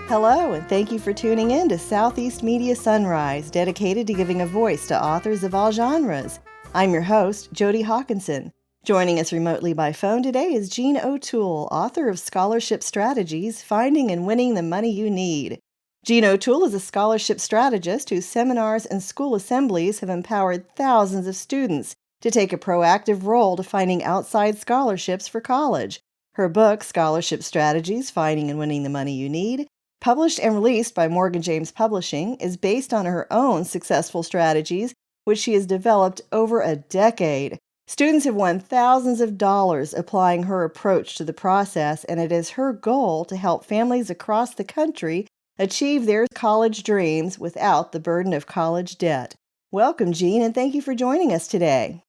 Hello, and thank you for tuning in to Southeast Media Sunrise, dedicated to giving a voice to authors of all genres. I'm your host, Jodi Hockinson. Joining us remotely by phone today is Jean O'Toole, author of Scholarship Strategies, Finding and Winning the Money You Need. Jean O'Toole is a scholarship strategist whose seminars and school assemblies have empowered thousands of students to take a proactive role to finding outside scholarships for college. Her book, Scholarship Strategies, Finding and Winning the Money You Need, published and released by Morgan James Publishing, is based on her own successful strategies, which she has developed over a decade. Students have won thousands of dollars applying her approach to the process, and it is her goal to help families across the country achieve their college dreams without the burden of college debt. Welcome, Jean, and thank you for joining us today.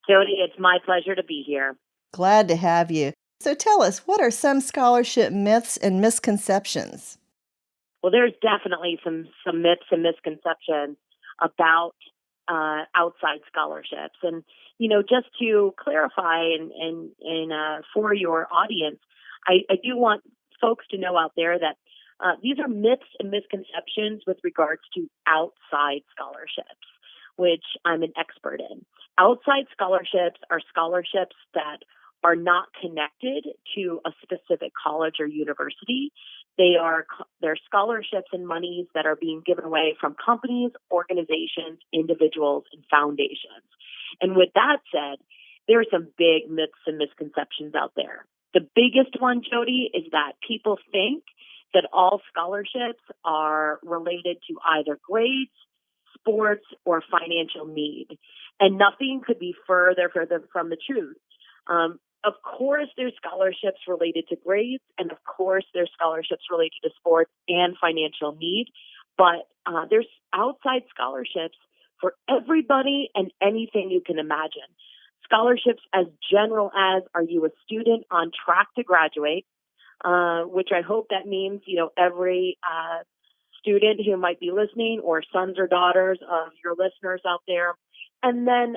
Jodi, it's my pleasure to be here. Glad to have you. So tell us, what are some scholarship myths and misconceptions? Well, there's definitely some myths and misconceptions about outside scholarships. And, just to clarify and for your audience, I do want folks to know out there that these are myths and misconceptions with regards to outside scholarships, which I'm an expert in. Outside scholarships are scholarships that are not connected to a specific college or university. They're scholarships and monies that are being given away from companies, organizations, individuals, and foundations. And with that said, there are some big myths and misconceptions out there. The biggest one, Jodi, is that people think that all scholarships are related to either grades, sports, or financial need. And nothing could be further from the truth. Of course, there's scholarships related to grades, and of course, there's scholarships related to sports and financial need, but there's outside scholarships for everybody and anything you can imagine. Scholarships as general as, are you a student on track to graduate, which I hope that means, every student who might be listening, or sons or daughters of your listeners out there. And then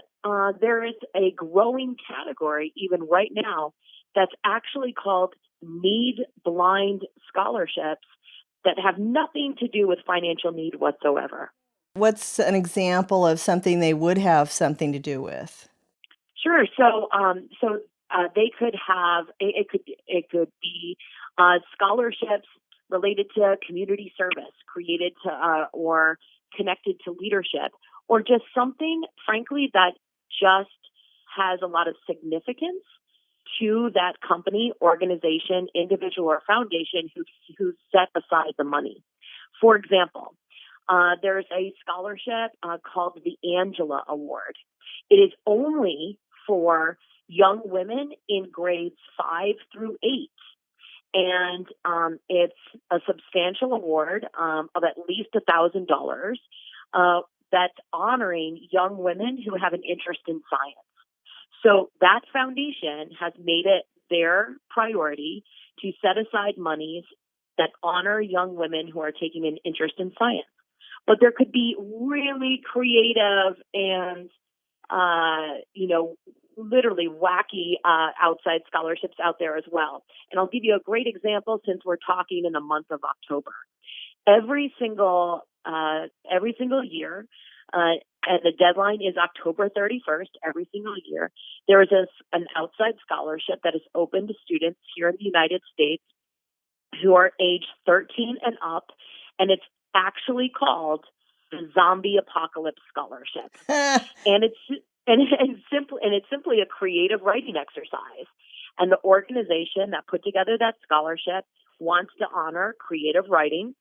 there is a growing category, even right now, that's actually called need-blind scholarships that have nothing to do with financial need whatsoever. What's an example of something they would have something to do with? Sure. So they could have it could be scholarships related to community service, created to or connected to leadership, or just something, frankly, that just has a lot of significance to that company, organization, individual, or foundation who set aside the money. For example, there's a scholarship called the Angela Award. It is only for young women in grades 5 through 8. And it's a substantial award of at least $1,000 that's honoring young women who have an interest in science. So that foundation has made it their priority to set aside monies that honor young women who are taking an interest in science. But there could be really creative and, literally wacky outside scholarships out there as well. And I'll give you a great example since we're talking in the month of October. Every single year, and the deadline is October 31st, every single year, there is an outside scholarship that is open to students here in the United States who are age 13 and up, and it's actually called the Zombie Apocalypse Scholarship. And it's simply a creative writing exercise. And the organization that put together that scholarship wants to honor creative writing.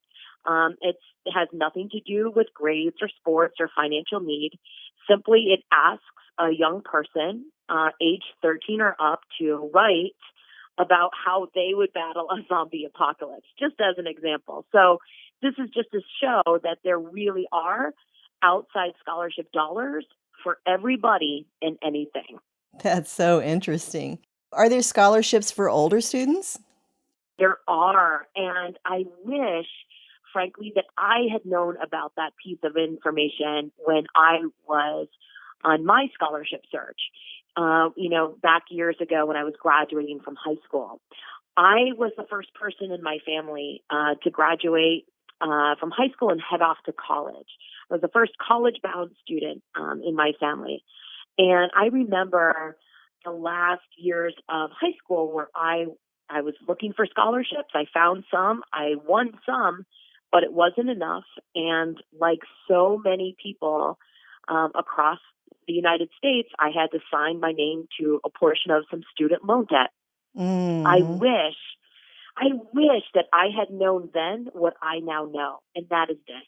It has nothing to do with grades or sports or financial need. Simply, it asks a young person, age 13 or up, to write about how they would battle a zombie apocalypse, just as an example. So this is just to show that there really are outside scholarship dollars for everybody and anything. That's so interesting. Are there scholarships for older students? There are, and I wish, frankly, that I had known about that piece of information when I was on my scholarship search. Back years ago when I was graduating from high school. I was the first person in my family to graduate from high school and head off to college. I was the first college-bound student in my family. And I remember the last years of high school where I was looking for scholarships. I found some, I won some, but it wasn't enough. And like so many people across the United States, I had to sign my name to a portion of some student loan debt. I Mm-hmm. wish, I wish that I had known then what I now know, and that is this.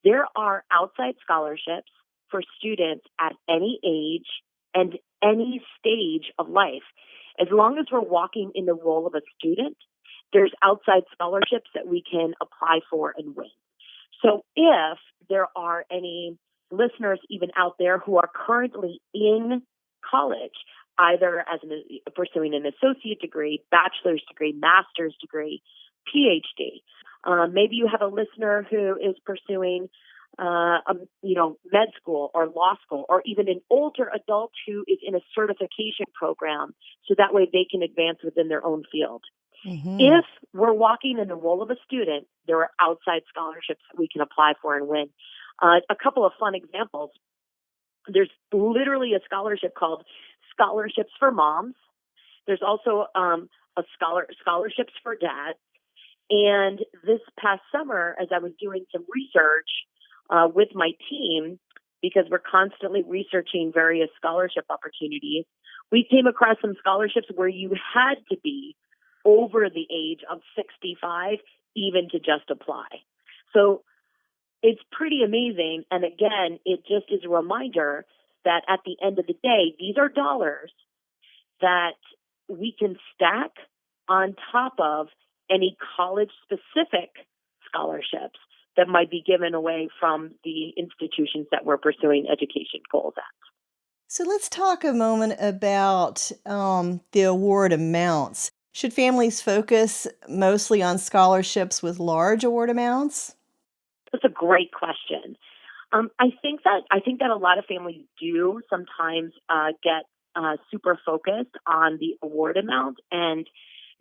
There are outside scholarships for students at any age and any stage of life. As long as we're walking in the role of a student, there's outside scholarships that we can apply for and win. So if there are any listeners even out there who are currently in college, either as pursuing an associate degree, bachelor's degree, master's degree, PhD, maybe you have a listener who is pursuing med school or law school, or even an older adult who is in a certification program, so that way they can advance within their own field. Mm-hmm. If we're walking in the role of a student, there are outside scholarships that we can apply for and win. A couple of fun examples. There's literally a scholarship called Scholarships for Moms. There's also scholarships for dads. And this past summer, as I was doing some research with my team, because we're constantly researching various scholarship opportunities, we came across some scholarships where you had to be over the age of 65 even to just apply. So it's pretty amazing. And again, it just is a reminder that at the end of the day, these are dollars that we can stack on top of any college specific scholarships that might be given away from the institutions that we're pursuing education goals at. So let's talk a moment about the award amounts. Should families focus mostly on scholarships with large award amounts? That's a great question. I think that a lot of families do sometimes get super focused on the award amount, and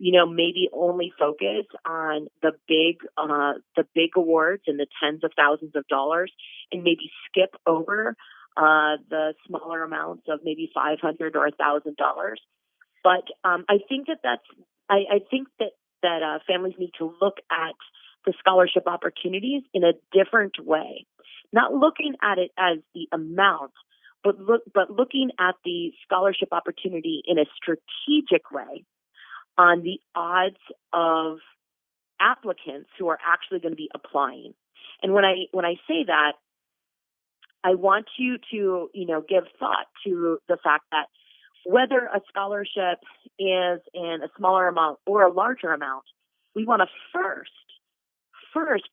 maybe only focus on the big awards in the tens of thousands of dollars, and maybe skip over the smaller amounts of maybe $500 or $1,000. But I think that families need to look at the scholarship opportunities in a different way, not looking at it as the amount, but looking at the scholarship opportunity in a strategic way on the odds of applicants who are actually going to be applying. And when I say that, I want you to give thought to the fact that whether a scholarship is in a smaller amount or a larger amount, we want to first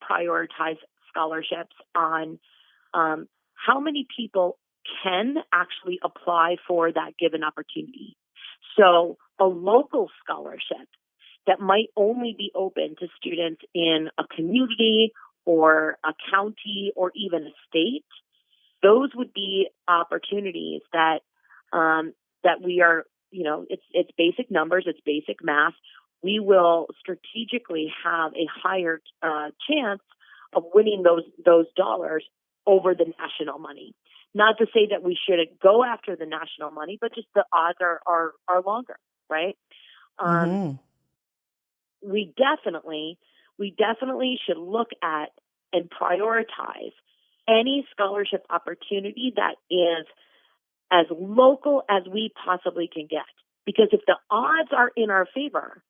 prioritize scholarships on how many people can actually apply for that given opportunity. So a local scholarship that might only be open to students in a community or a county or even a state, those would be opportunities that we are, it's basic numbers, it's basic math. We will strategically have a higher chance of winning those dollars over the national money. Not to say that we shouldn't go after the national money, but just the odds are longer, right? Um, Mm-hmm. we definitely should look at and prioritize any scholarship opportunity that is as local as we possibly can get. Because if the odds are in our favor,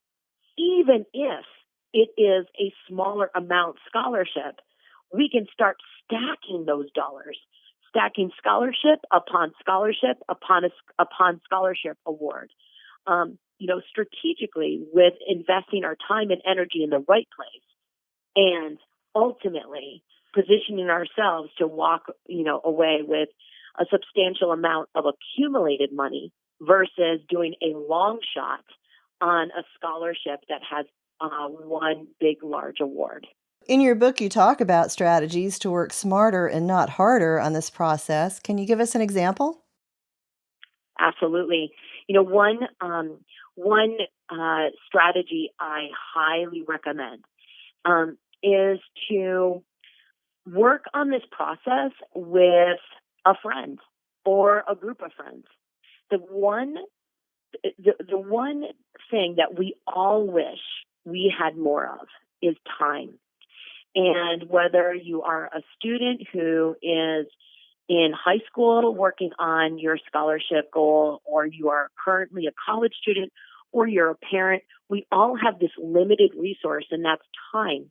even if it is a smaller amount scholarship, we can start stacking those dollars, stacking scholarship upon scholarship upon scholarship award. Strategically with investing our time and energy in the right place, and ultimately positioning ourselves to walk, away with a substantial amount of accumulated money versus doing a long shot on a scholarship that has one big, large award. In your book, you talk about strategies to work smarter and not harder on this process. Can you give us an example? Absolutely. You know, one one strategy I highly recommend is to work on this process with a friend or a group of friends. The one thing that we all wish we had more of is time. And whether you are a student who is in high school working on your scholarship goal, or you are currently a college student, or you're a parent, we all have this limited resource, and that's time.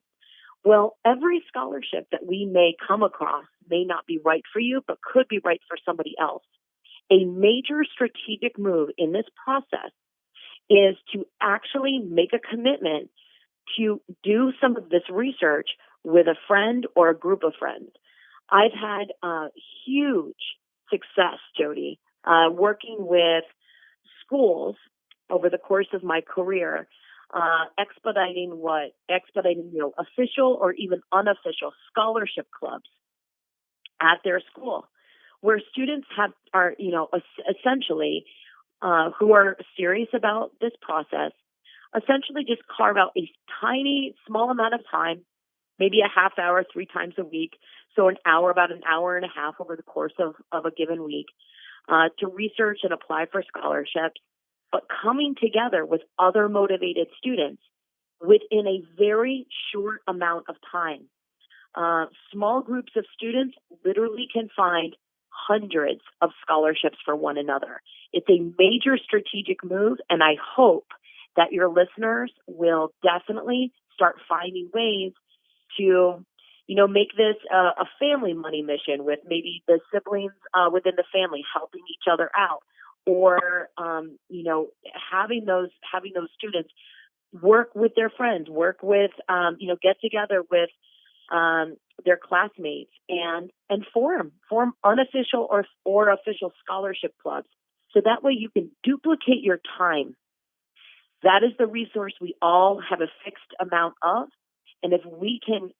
Well, every scholarship that we may come across may not be right for you, but could be right for somebody else. A major strategic move in this process is to actually make a commitment to do some of this research with a friend or a group of friends. I've had huge success, Jodi, working with schools over the course of my career, expediting official or even unofficial scholarship clubs at their school, where students are essentially who are serious about this process, essentially just carve out a tiny, small amount of time, maybe a half hour 3 times a week, so about an hour and a half over the course of a given week, to research and apply for scholarships, but coming together with other motivated students within a very short amount of time. Small groups of students literally can find hundreds of scholarships for one another. It's a major strategic move, and I hope that your listeners will definitely start finding ways to, make this a family money mission, with maybe the siblings within the family helping each other out, or having those students work with their friends, work with get together with their classmates and form unofficial or official scholarship clubs. So that way you can duplicate your time. That is the resource we all have a fixed amount of. And if we can,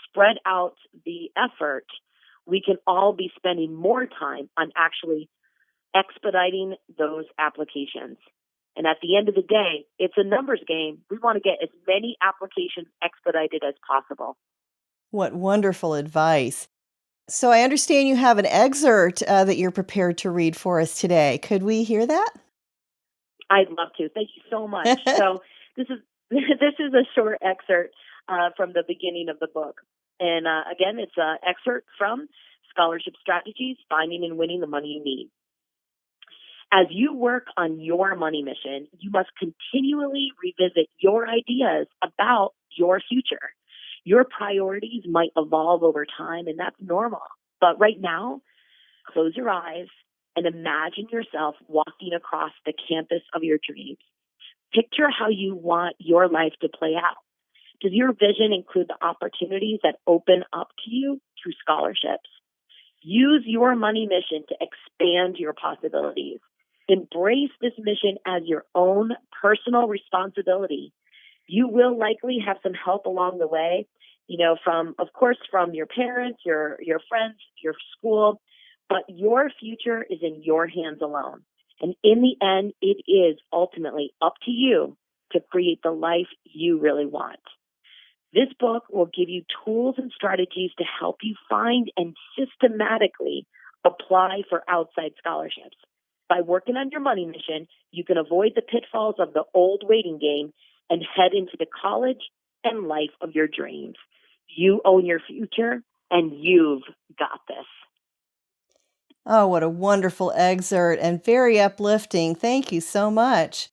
spread out the effort, we can all be spending more time on actually expediting those applications. And at the end of the day, it's a numbers game. We want to get as many applications expedited as possible. What wonderful advice. So I understand you have an excerpt that you're prepared to read for us today. Could we hear that? I'd love to. Thank you so much. So this is a short excerpt from the beginning of the book. And again, it's an excerpt from Scholarship Strategies, Finding and Winning the Money You Need. As you work on your money mission, you must continually revisit your ideas about your future. Your priorities might evolve over time, and that's normal. But right now, close your eyes and imagine yourself walking across the campus of your dreams. Picture how you want your life to play out. Does your vision include the opportunities that open up to you through scholarships? Use your money mission to expand your possibilities. Embrace this mission as your own personal responsibility. You will likely have some help along the way, from your parents, your friends, your school, but your future is in your hands alone. And in the end, it is ultimately up to you to create the life you really want. This book will give you tools and strategies to help you find and systematically apply for outside scholarships. By working on your money mission, you can avoid the pitfalls of the old waiting game and head into the college and life of your dreams. You own your future, and you've got this. Oh, what a wonderful excerpt and very uplifting. Thank you so much.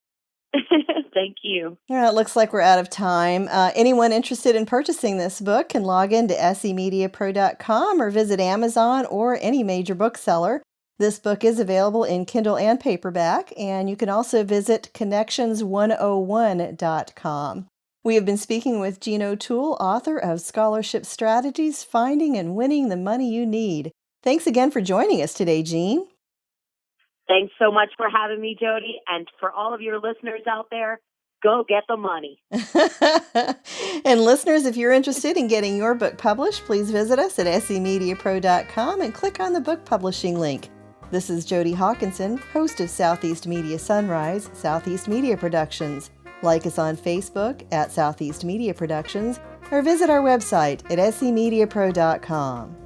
Thank you. Yeah, it looks like we're out of time. Anyone interested in purchasing this book can log in to semediapro.com or visit Amazon or any major bookseller. This book is available in Kindle and paperback, and you can also visit connections101.com. We have been speaking with Jean O'Toole, author of Scholarship Strategies, Finding and Winning the Money You Need. Thanks again for joining us today, Jean. Thanks so much for having me, Jodi. And for all of your listeners out there, go get the money. And listeners, if you're interested in getting your book published, please visit us at semediapro.com and click on the book publishing link. This is Jodi Hockinson, host of Southeast Media Sunrise, Southeast Media Productions. Like us on Facebook at Southeast Media Productions, or visit our website at semediapro.com.